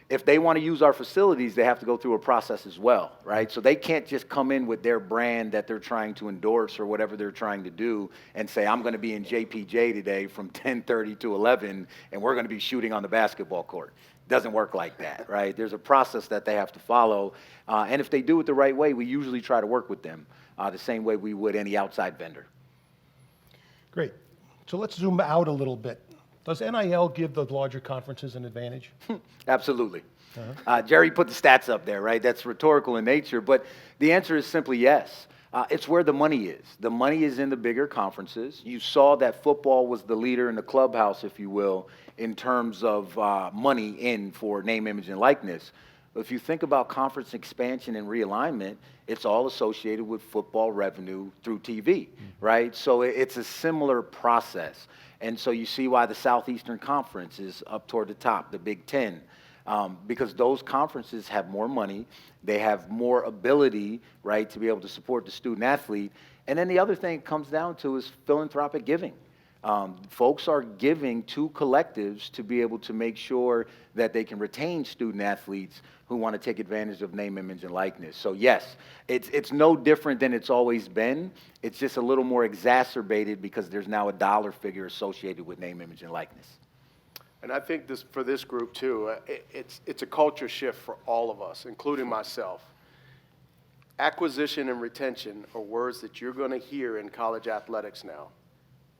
If they want to use our facilities, they have to go through a process as well, right? So they can't just come in with their brand that they're trying to endorse or whatever they're trying to do and say, I'm going to be in JPJ today from 10:30 to 11, and we're going to be shooting on the basketball court. It doesn't work like that, right? There's a process that they have to follow, and if they do it the right way, we usually try to work with them the same way we would any outside vendor. Great. So let's zoom out a little bit. Does NIL give the larger conferences an advantage? Absolutely. Jerry put the stats up there, right? That's rhetorical in nature, but the answer is simply yes. It's where the money is. The money is in the bigger conferences. You saw that football was the leader in the clubhouse, if you will, in terms of money in for name, image, and likeness. If you think about conference expansion and realignment, it's all associated with football revenue through TV, right? So it's a similar process. And so you see why the Southeastern Conference is up toward the top, the Big Ten, because those conferences have more money, they have more ability, right, to be able to support the student athlete. And then the other thing it comes down to is philanthropic giving. Folks are giving to collectives to be able to make sure that they can retain student athletes who want to take advantage of name, image, and likeness. So yes, it's no different than it's always been. It's just a little more exacerbated because there's now a dollar figure associated with name, image, and likeness. And I think for this group too, it's a culture shift for all of us, including myself. Acquisition and retention are words that you're going to hear in college athletics now.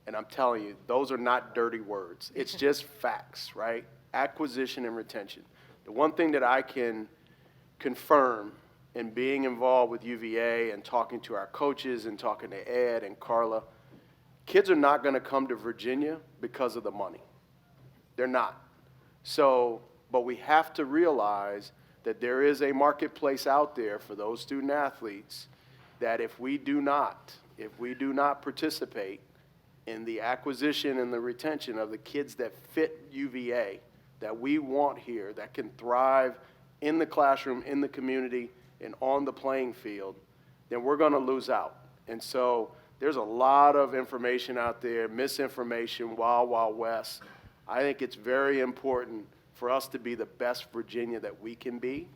And I'm telling you, those are not dirty words. It's just facts, right? Acquisition and retention. The one thing that I can confirm in being involved with UVA and talking to our coaches and talking to Ed and Carla, kids are not going to come to Virginia because of the money. They're not. So, but we have to realize that there is a marketplace out there for those student athletes that if we do not participate in the acquisition and the retention of the kids that fit UVA, that we want here, that can thrive in the classroom, in the community, and on the playing field, then we're going to lose out. And so there's a lot of information out there, misinformation, wild, wild west. I think it's very important for us to be the best Virginia that we can be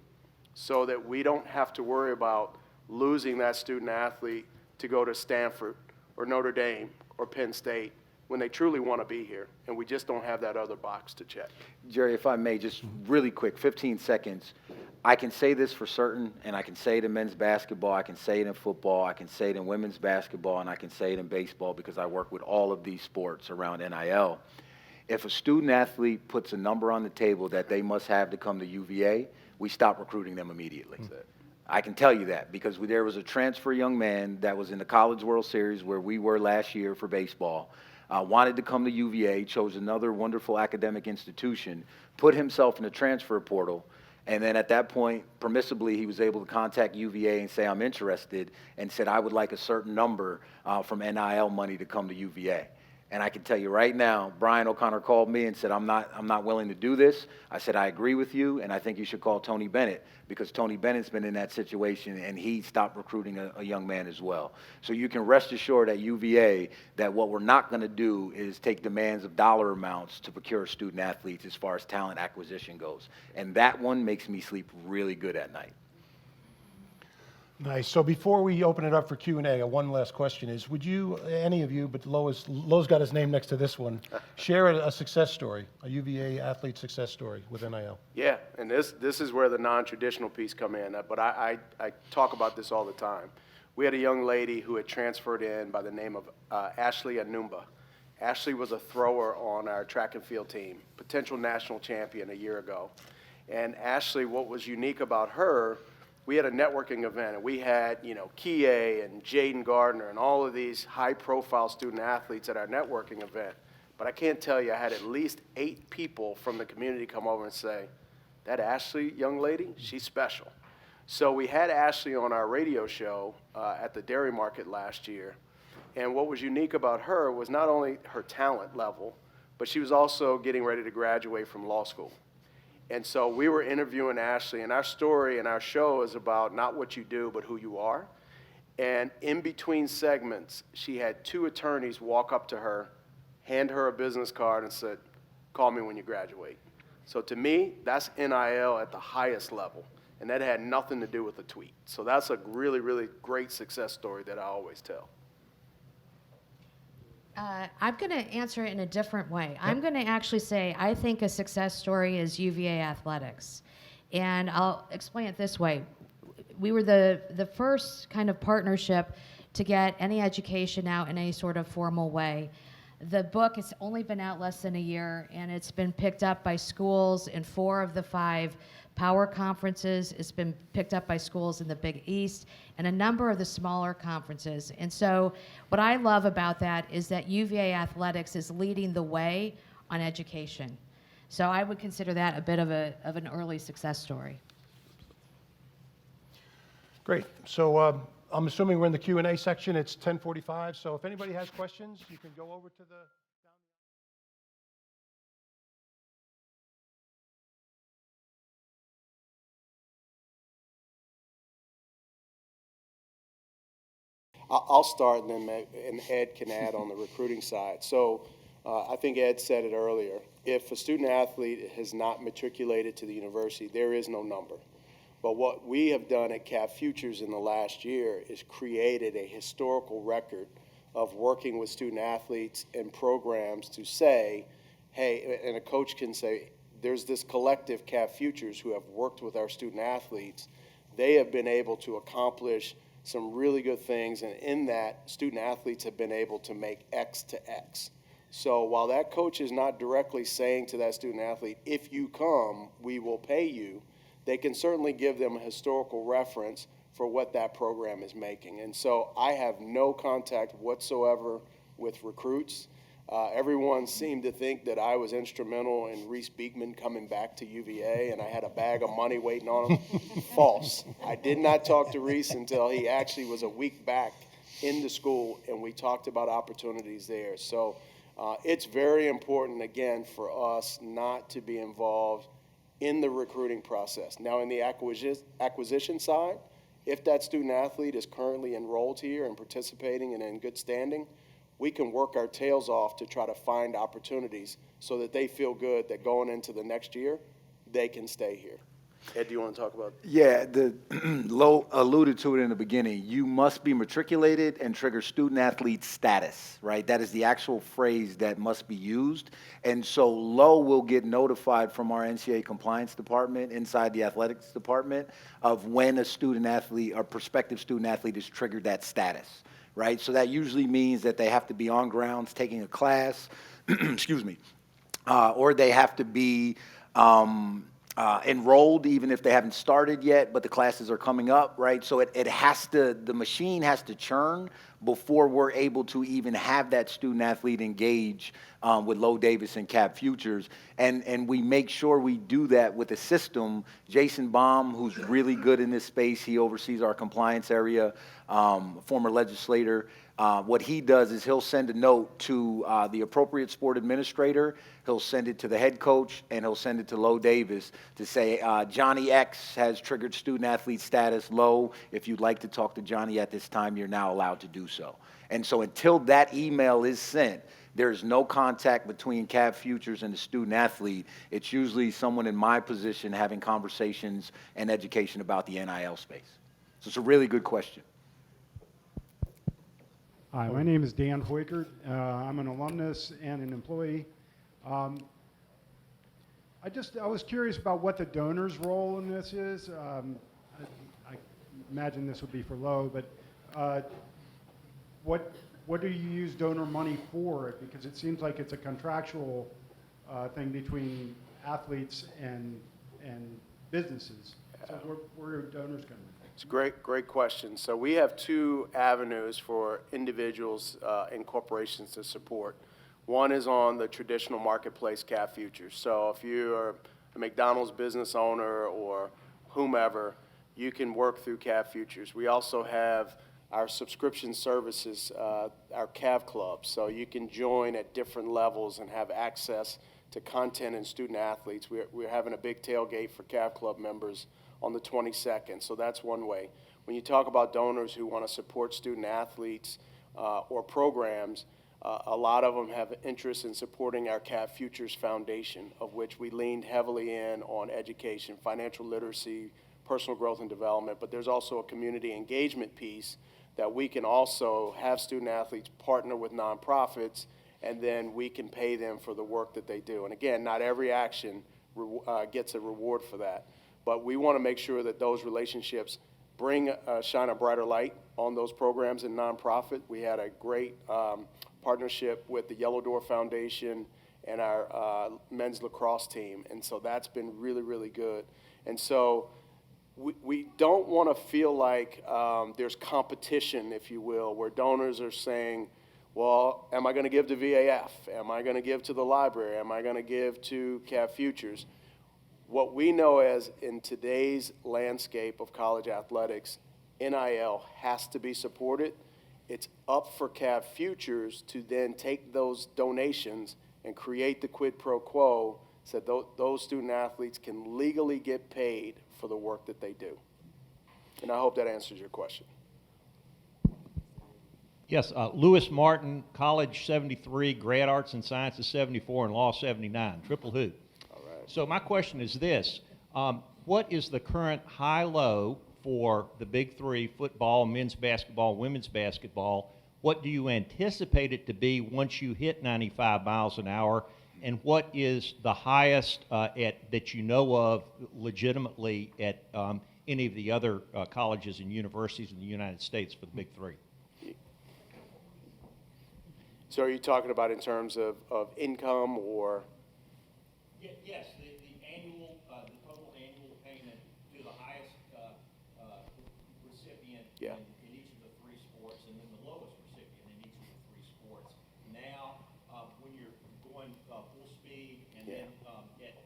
so that we don't have to worry about losing that student athlete to go to Stanford or Notre Dame or Penn State when they truly want to be here, and we just don't have that other box to check. Jerry, if I may, just really quick, 15 seconds. I can say this for certain, and I can say it in men's basketball, I can say it in football, I can say it in women's basketball, and I can say it in baseball because I work with all of these sports around NIL. If a student athlete puts a number on the table that they must have to come to UVA, we stop recruiting them immediately. I can tell you that because there was a transfer young man that was in the College World Series where we were last year for baseball, wanted to come to UVA, chose another wonderful academic institution, put himself in the transfer portal, and then at that point, permissibly, he was able to contact UVA and say, I'm interested, and said, I would like a certain number from NIL money to come to UVA. And I can tell you right now, Brian O'Connor called me and said, I'm not willing to do this. I said, I agree with you, and I think you should call Tony Bennett because Tony Bennett's been in that situation, and he stopped recruiting a young man as well. So you can rest assured at UVA that what we're not going to do is take demands of dollar amounts to procure student athletes as far as talent acquisition goes. And that one makes me sleep really good at night. Nice. So before we open it up for Q&A, one last question is, would you, any of you, but Lo's got his name next to this one, share a success story, a UVA athlete success story with NIL? Yeah, and this is where the non-traditional piece come in, but I talk about this all the time. We had a young lady who had transferred in by the name of Ashley Anumba. Ashley was a thrower on our track and field team, potential national champion a year ago. And Ashley, what was unique about her, we had a networking event, and we had, Kie and Jaden Gardner and all of these high-profile student athletes at our networking event. But I can't tell you, I had at least 8 people from the community come over and say, that Ashley young lady, she's special. So we had Ashley on our radio show at the Dairy Market last year. And what was unique about her was not only her talent level, but she was also getting ready to graduate from law school. And so we were interviewing Ashley, and our story and our show is about not what you do, but who you are. And in between segments, she had 2 attorneys walk up to her, hand her a business card, and said, call me when you graduate. So to me, that's NIL at the highest level, and that had nothing to do with a tweet. So that's a really, really great success story that I always tell. I'm going to answer it in a different way. I'm going to actually say I think a success story is UVA athletics. And I'll explain it this way. We were the first kind of partnership to get any education out in any sort of formal way. The book has only been out less than a year, and it's been picked up by schools in 4 of the 5 power conferences. It's been picked up by schools in the Big East and a number of the smaller conferences. And so what I love about that is that UVA athletics is leading the way on education. So I would consider that a bit of an early success story. Great. So I'm assuming we're in the Q&A section. It's 10:45. So if anybody has questions, you can go over to the... I'll start, and then Ed can add on the recruiting side. So I think Ed said it earlier. If a student athlete has not matriculated to the university, there is no number. But what we have done at Cav Futures in the last year is created a historical record of working with student athletes and programs to say, hey, and a coach can say, there's this collective Cav Futures who have worked with our student athletes. They have been able to accomplish some really good things, and in that, student athletes have been able to make X to X. So while that coach is not directly saying to that student athlete, if you come, we will pay you, they can certainly give them a historical reference for what that program is making. And so I have no contact whatsoever with recruits. Everyone seemed to think that I was instrumental in Reese Beekman coming back to UVA and I had a bag of money waiting on him. False. I did not talk to Reese until he actually was a week back in the school, and we talked about opportunities there. So it's very important, again, for us not to be involved in the recruiting process. Now, in the acquisition side, if that student athlete is currently enrolled here and participating and in good standing, we can work our tails off to try to find opportunities so that they feel good that going into the next year, they can stay here. Ed, do you want to talk about? Yeah, Lo alluded to it in the beginning. You must be matriculated and trigger student athlete status, right? That is the actual phrase that must be used. And so Lo will get notified from our NCAA compliance department inside the athletics department of when a student athlete or prospective student athlete has triggered that status, right? So that usually means that they have to be on grounds taking a class, excuse me, or they have to be enrolled even if they haven't started yet, but the classes are coming up, right? So it has to, the machine has to churn before we're able to even have that student athlete engage with Lo Davis and Cav Futures. And we make sure we do that with a system. Jason Baum, who's really good in this space, he oversees our compliance area, former legislator. What he does is he'll send a note to the appropriate sport administrator, he'll send it to the head coach, and he'll send it to Lo Davis to say, Johnny X has triggered student athlete status. Lo, if you'd like to talk to Johnny at this time, you're now allowed to do so. And so until that email is sent, there's no contact between Cav Futures and the student athlete. It's usually someone in my position having conversations and education about the NIL space. So it's a really good question. Hi, my name is Dan Hoykert. I'm an alumnus and an employee. I was curious about what the donor's role in this is. I imagine this would be for Lowe, but what do you use donor money for? Because it seems like it's a contractual thing between athletes and businesses. So where are donors coming? It's a great question. So we have two avenues for individuals and corporations to support. One is on the traditional marketplace, Cav Futures. So if you are a McDonald's business owner or whomever, you can work through Cav Futures. We also have our subscription services, our Cav Club. So you can join at different levels and have access to content and student athletes. We're having a big tailgate for Cav Club members on the 22nd, so that's one way. When you talk about donors who want to support student athletes or programs, a lot of them have interest in supporting our Cav Futures Foundation, of which we leaned heavily in on education, financial literacy, personal growth and development, but there's also a community engagement piece that we can also have student athletes partner with nonprofits, and then we can pay them for the work that they do. And again, not every action gets a reward for that. But we want to make sure that those relationships shine a brighter light on those programs and nonprofit. We had a great partnership with the Yellow Door Foundation and our men's lacrosse team, and so that's been really, really good. And so we don't want to feel like there's competition, if you will, where donors are saying, well, am I going to give to VAF? Am I going to give to the library? Am I going to give to Cav Futures? What we know as in today's landscape of college athletics, NIL has to be supported. It's up for Cav Futures to then take those donations and create the quid pro quo so that those student athletes can legally get paid for the work that they do. And I hope that answers your question. Yes, Lewis Martin, College 73, Grad Arts and Sciences 74, and Law 79, triple hoop. So my question is this, what is the current high-low for the big three, football, men's basketball, women's basketball? What do you anticipate it to be once you hit 95 miles an hour? And what is the highest that you know of legitimately at any of the other colleges and universities in the United States for the big three? So are you talking about in terms of income or? Yes, the total annual payment to the highest recipient in each of the three sports, and then the lowest recipient in each of the three sports. Now, when you're going full speed, and then at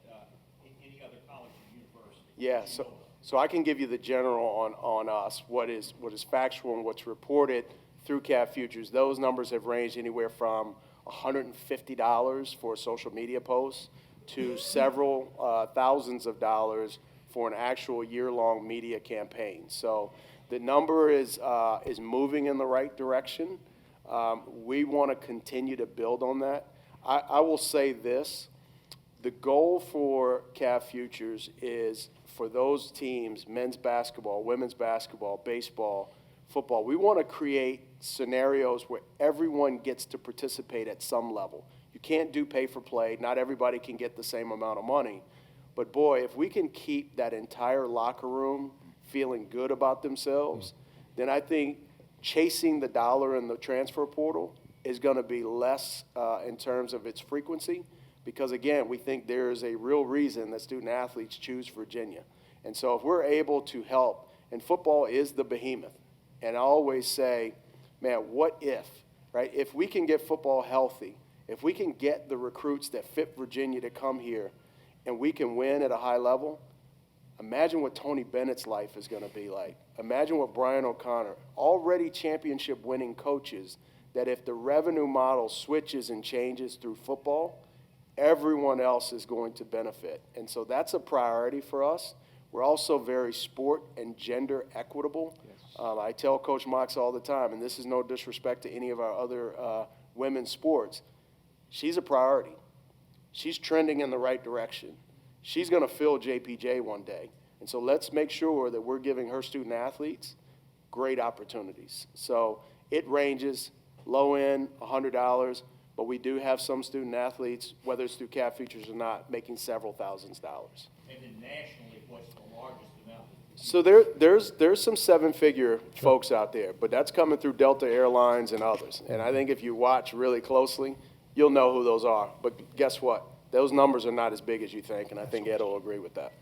any other college or university. Yeah, so I can give you the general on us, what is factual and what's reported through Cav Futures. Those numbers have ranged anywhere from $150 for a social media post to several thousands of dollars for an actual year-long media campaign. So the number is moving in the right direction. We want to continue to build on that. I will say this, the goal for Cav Futures is for those teams, men's basketball, women's basketball, baseball, football, we want to create scenarios where everyone gets to participate at some level. You can't do pay for play. Not everybody can get the same amount of money. But boy, if we can keep that entire locker room feeling good about themselves, then I think chasing the dollar in the transfer portal is going to be less in terms of its frequency, because again, we think there is a real reason that student athletes choose Virginia. And so if we're able to help, and football is the behemoth, and I always say, man, what if, right? If we can get football healthy, if we can get the recruits that fit Virginia to come here, and we can win at a high level, imagine what Tony Bennett's life is going to be like. Imagine what Brian O'Connor, already championship winning coaches, that if the revenue model switches and changes through football, everyone else is going to benefit. And so that's a priority for us. We're also very sport and gender equitable. I tell Coach Mox all the time, and this is no disrespect to any of our other women's sports, she's a priority. She's trending in the right direction. She's going to fill JPJ one day. And so let's make sure that we're giving her student athletes great opportunities. So it ranges, low end, $100, but we do have some student athletes, whether it's through Cav Futures or not, making several thousands dollars. And then nationally, what's the largest amount? So there's some seven-figure folks out there, but that's coming through Delta Airlines and others. And I think if you watch really closely, you'll know who those are. But guess what? Those numbers are not as big as you think, and I think Ed will agree with that.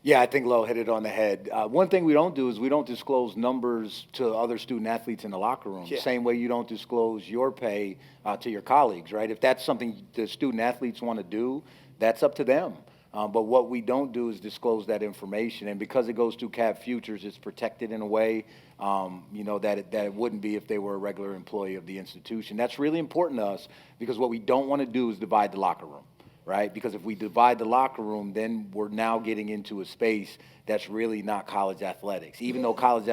Yeah, I think Lo hit it on the head. One thing we don't do is we don't disclose numbers to other student athletes in the locker room. Yeah. Same way you don't disclose your pay to your colleagues, right? If that's something the student athletes want to do, that's up to them. But what we don't do is disclose that information. And because it goes through Cav Futures, it's protected in a way, that it wouldn't be if they were a regular employee of the institution. That's really important to us because what we don't want to do is divide the locker room. Right? Because if we divide the locker room, then we're now getting into a space that's really not college athletics. Even though college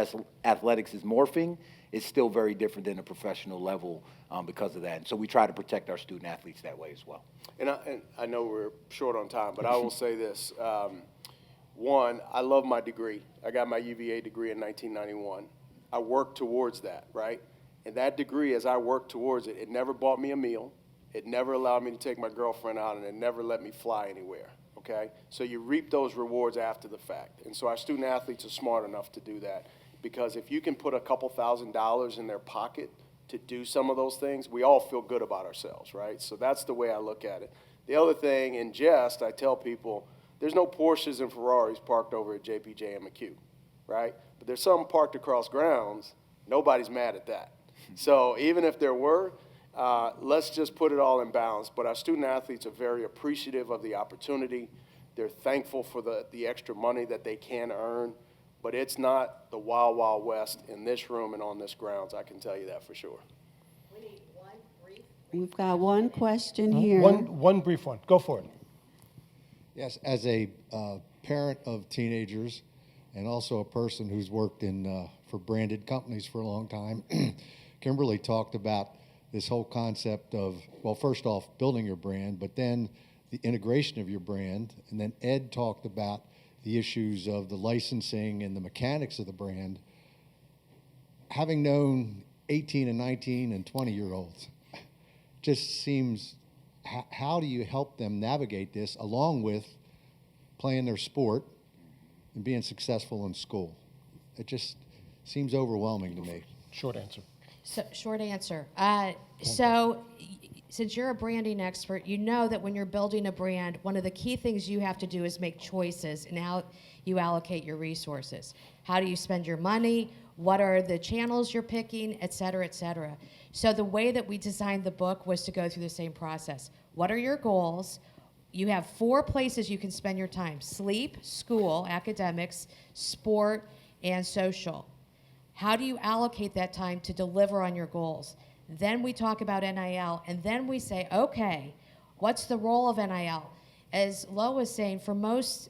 athletics is morphing, it's still very different than a professional level because of that. And so we try to protect our student athletes that way as well. And I know we're short on time, but I will say this. One, I love my degree. I got my UVA degree in 1991. I worked towards that, right? And that degree, as I worked towards it, it never bought me a meal. It never allowed me to take my girlfriend out, and it never let me fly anywhere, okay? So you reap those rewards after the fact. And so our student athletes are smart enough to do that because if you can put a couple $1,000s in their pocket to do some of those things, we all feel good about ourselves, right? So that's the way I look at it. The other thing, in jest, I tell people, there's no Porsches and Ferraris parked over at JPJ and McHugh, right? But there's some parked across grounds. Nobody's mad at that. So even if there were, let's just put it all in balance. But our student athletes are very appreciative of the opportunity. They're thankful for the extra money that they can earn. But it's not the wild, wild west in this room and on this grounds. I can tell you that for sure. We need one brief. We've got one question here. One brief one. Go for it. Yes, as a parent of teenagers and also a person who's worked for branded companies for a long time, Kimberly talked about this whole concept of, well, first off, building your brand, but then the integration of your brand. And then Ed talked about the issues of the licensing and the mechanics of the brand. Having known 18 and 19 and 20-year-olds, just seems, how do you help them navigate this along with playing their sport and being successful in school? It just seems overwhelming to me. Short answer. So, short answer. So, since you're a branding expert, you know that when you're building a brand, one of the key things you have to do is make choices in how you allocate your resources. How do you spend your money? What are the channels you're picking, et cetera, et cetera. So the way that we designed the book was to go through the same process. What are your goals? You have 4 places you can spend your time: sleep, school, academics, sport, and social. How do you allocate that time to deliver on your goals? Then we talk about NIL, and then we say, okay, what's the role of NIL? As Lo was saying, for most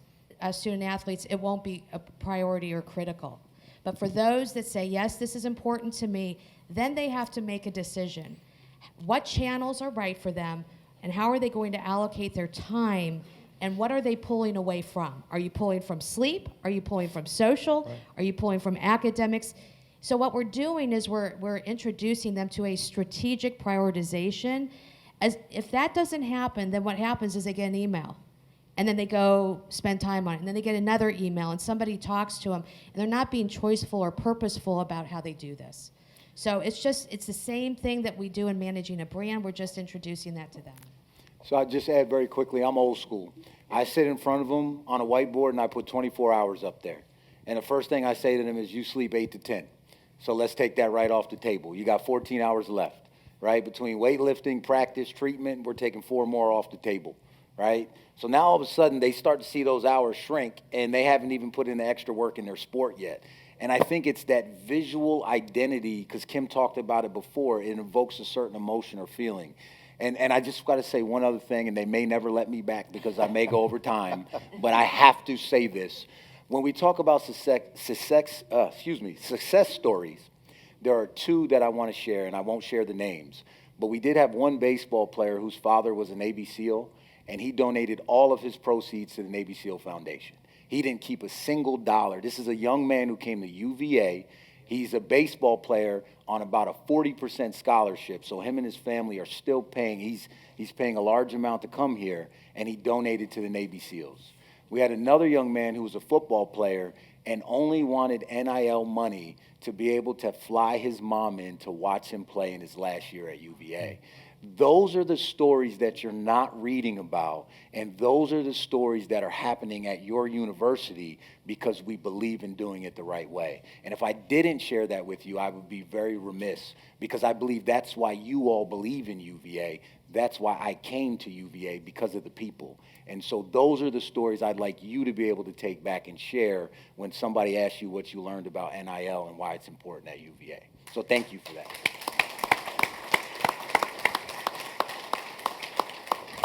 student athletes, it won't be a priority or critical. But for those that say, yes, this is important to me, then they have to make a decision. What channels are right for them, and how are they going to allocate their time, and what are they pulling away from? Are you pulling from sleep? Are you pulling from social? Right. Are you pulling from academics? So what we're doing is we're introducing them to a strategic prioritization. As if that doesn't happen, then what happens is they get an email, and then they go spend time on it, and then they get another email, and somebody talks to them, and they're not being choiceful or purposeful about how they do this. So it's the same thing that we do in managing a brand. We're just introducing that to them. So I'll just add very quickly, I'm old school. I sit in front of them on a whiteboard and I put 24 hours up there. And the first thing I say to them is, you sleep 8 to 10. So let's take that right off the table. You got 14 hours left, right? Between weightlifting, practice, treatment, we're taking 4 more off the table, right? So now all of a sudden they start to see those hours shrink and they haven't even put in the extra work in their sport yet. And I think it's that visual identity, because Kim talked about it before, it evokes a certain emotion or feeling. And I just got to say one other thing, and they may never let me back because I may go over time, but I have to say this. When we talk about success stories, there are 2 that I want to share, and I won't share the names. But we did have one baseball player whose father was a Navy SEAL, and he donated all of his proceeds to the Navy SEAL Foundation. He didn't keep a single dollar. This is a young man who came to UVA. He's a baseball player on about a 40% scholarship, so him and his family are still paying. He's paying a large amount to come here, and he donated to the Navy SEALs. We had another young man who was a football player and only wanted NIL money to be able to fly his mom in to watch him play in his last year at UVA. Those are the stories that you're not reading about, and those are the stories that are happening at your university because we believe in doing it the right way. And if I didn't share that with you, I would be very remiss, because I believe that's why you all believe in UVA. That's why I came to UVA, because of the people. And so those are the stories I'd like you to be able to take back and share when somebody asks you what you learned about NIL and why it's important at UVA. So thank you for that.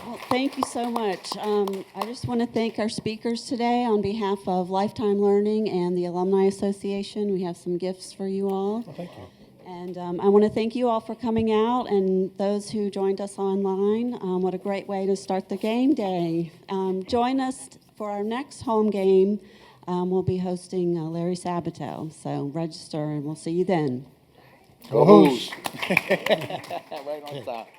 Well, thank you so much. I just want to thank our speakers today on behalf of Lifetime Learning and the Alumni Association. We have some gifts for you all. Well, thank you. And I want to thank you all for coming out, and those who joined us online. What a great way to start the game day. Join us for our next home game. We'll be hosting Larry Sabato. So register, and we'll see you then. Go Hoos! Right on top.